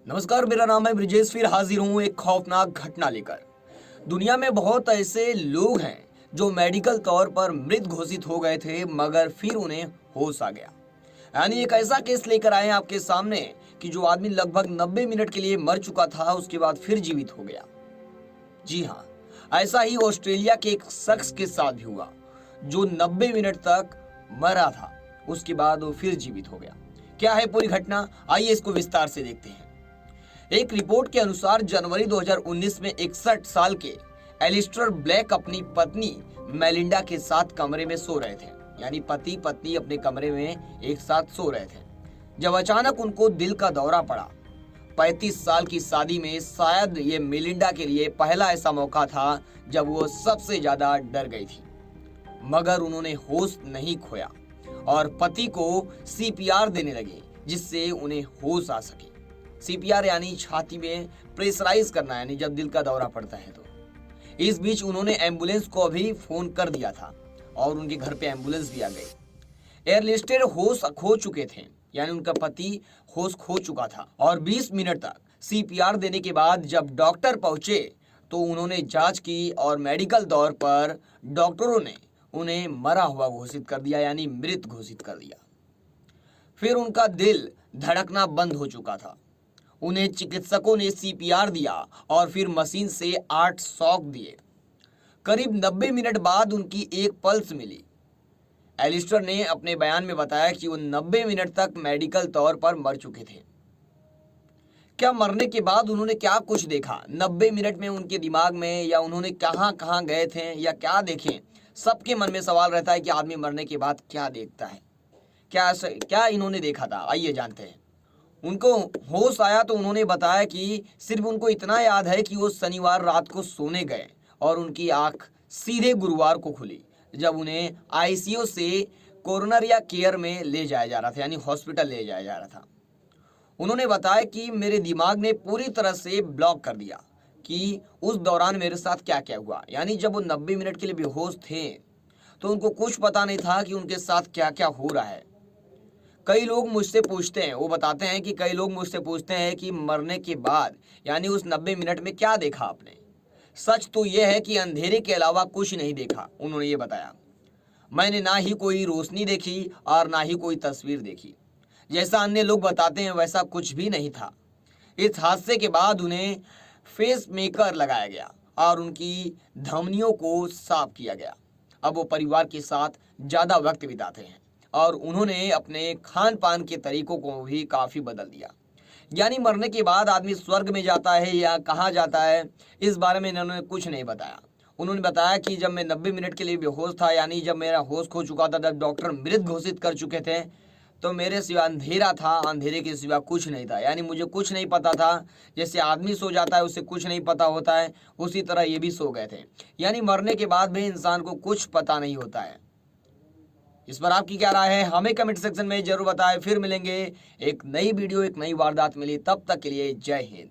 नमस्कार, मेरा नाम है ब्रिजेश। फिर हाजिर हूँ एक खौफनाक घटना लेकर। दुनिया में बहुत ऐसे लोग हैं जो मेडिकल तौर पर मृत घोषित हो गए थे, मगर फिर उन्हें होश आ गया। यानी एक ऐसा केस लेकर आए हैं आपके सामने कि जो आदमी लगभग 90 मिनट के लिए मर चुका था, उसके बाद फिर जीवित हो गया। जी हाँ, ऐसा ही ऑस्ट्रेलिया के एक शख्स के साथ भी हुआ जो 90 मिनट तक मरा था, उसके बाद वो फिर जीवित हो गया। क्या है पूरी घटना, आइए इसको विस्तार से देखते हैं। एक रिपोर्ट के अनुसार जनवरी 2019 में 61 साल के एलिस्टर ब्लैक अपनी पत्नी मेलिंडा के साथ कमरे में सो रहे थे। यानी पति पत्नी अपने कमरे में एक साथ सो रहे थे जब अचानक उनको दिल का दौरा पड़ा। 35 साल की शादी में शायद ये मेलिंडा के लिए पहला ऐसा मौका था जब वो सबसे ज्यादा डर गई थी, मगर उन्होंने होश नहीं खोया और पति को सीपीआर देने लगे जिससे उन्हें होश आ सके। सीपीआर यानी छाती में प्रेशराइज करना, यानी जब दिल का दौरा पड़ता है तो। इस बीच उन्होंने एम्बुलेंस को भी फोन कर दिया था और उनके घर पे एम्बुलेंस भी आ गई। एयरलिस्टर होश खो चुके थे, यानी उनका पति होश खो चुका था और 20 मिनट तक सीपीआर देने के बाद जब डॉक्टर पहुंचे तो उन्होंने जांच की और मेडिकल तौर पर डॉक्टरों ने उन्हें मरा हुआ घोषित कर दिया, यानी मृत घोषित कर दिया। फिर उनका दिल धड़कना बंद हो चुका था। उन्हें चिकित्सकों ने सीपीआर दिया और फिर मशीन से 8 शॉक दिए। करीब 90 मिनट बाद उनकी एक पल्स मिली। एलिस्टर ने अपने बयान में बताया कि वो 90 मिनट तक मेडिकल तौर पर मर चुके थे। क्या मरने के बाद उन्होंने क्या कुछ देखा, 90 मिनट में उनके दिमाग में, या उन्होंने कहां कहां गए थे या क्या देखें, सबके मन में सवाल रहता है कि आदमी मरने के बाद क्या देखता है। क्या इन्होंने देखा था, आइए जानते हैं। उनको होश आया तो उन्होंने बताया कि सिर्फ उनको इतना याद है कि वो शनिवार रात को सोने गए और उनकी आंख सीधे गुरुवार को खुली जब उन्हें आईसीयू से कोरोनरी केयर में ले जाया जा रहा था, यानी हॉस्पिटल ले जाया जा रहा था। उन्होंने बताया कि मेरे दिमाग ने पूरी तरह से ब्लॉक कर दिया कि उस दौरान मेरे साथ क्या क्या हुआ। यानी जब वो 90 मिनट के लिए बेहोश थे तो उनको कुछ पता नहीं था कि उनके साथ क्या क्या हो रहा है। कई लोग मुझसे पूछते हैं, वो बताते हैं कि कई लोग मुझसे पूछते हैं कि मरने के बाद यानी उस 90 मिनट में क्या देखा आपने। सच तो यह है कि अंधेरे के अलावा कुछ नहीं देखा। उन्होंने ये बताया, मैंने ना ही कोई रोशनी देखी और ना ही कोई तस्वीर देखी। जैसा अन्य लोग बताते हैं वैसा कुछ भी नहीं था। इस हादसे के बाद उन्हें फेस मेकर लगाया गया और उनकी धमनियों को साफ किया गया। अब वो परिवार के साथ ज़्यादा वक्त बिताते हैं और उन्होंने अपने खान पान के तरीकों को भी काफ़ी बदल दिया। यानी मरने के बाद आदमी स्वर्ग में जाता है या कहाँ जाता है, इस बारे में इन्होंने कुछ नहीं बताया। उन्होंने बताया कि जब मैं 90 मिनट के लिए बेहोश था, यानी जब मेरा होश खो चुका था, जब डॉक्टर मृत घोषित कर चुके थे, तो मेरे सिवा अंधेरा था, अंधेरे के सिवा कुछ नहीं था। यानी मुझे कुछ नहीं पता था। जैसे आदमी सो जाता है उसे कुछ नहीं पता होता है, उसी तरह ये भी सो गए थे। यानी मरने के बाद भी इंसान को कुछ पता नहीं होता है। इस पर आपकी क्या राय है, हमें कमेंट सेक्शन में जरूर बताएं। फिर मिलेंगे एक नई वीडियो, एक नई वारदात मिली, तब तक के लिए जय हिंद।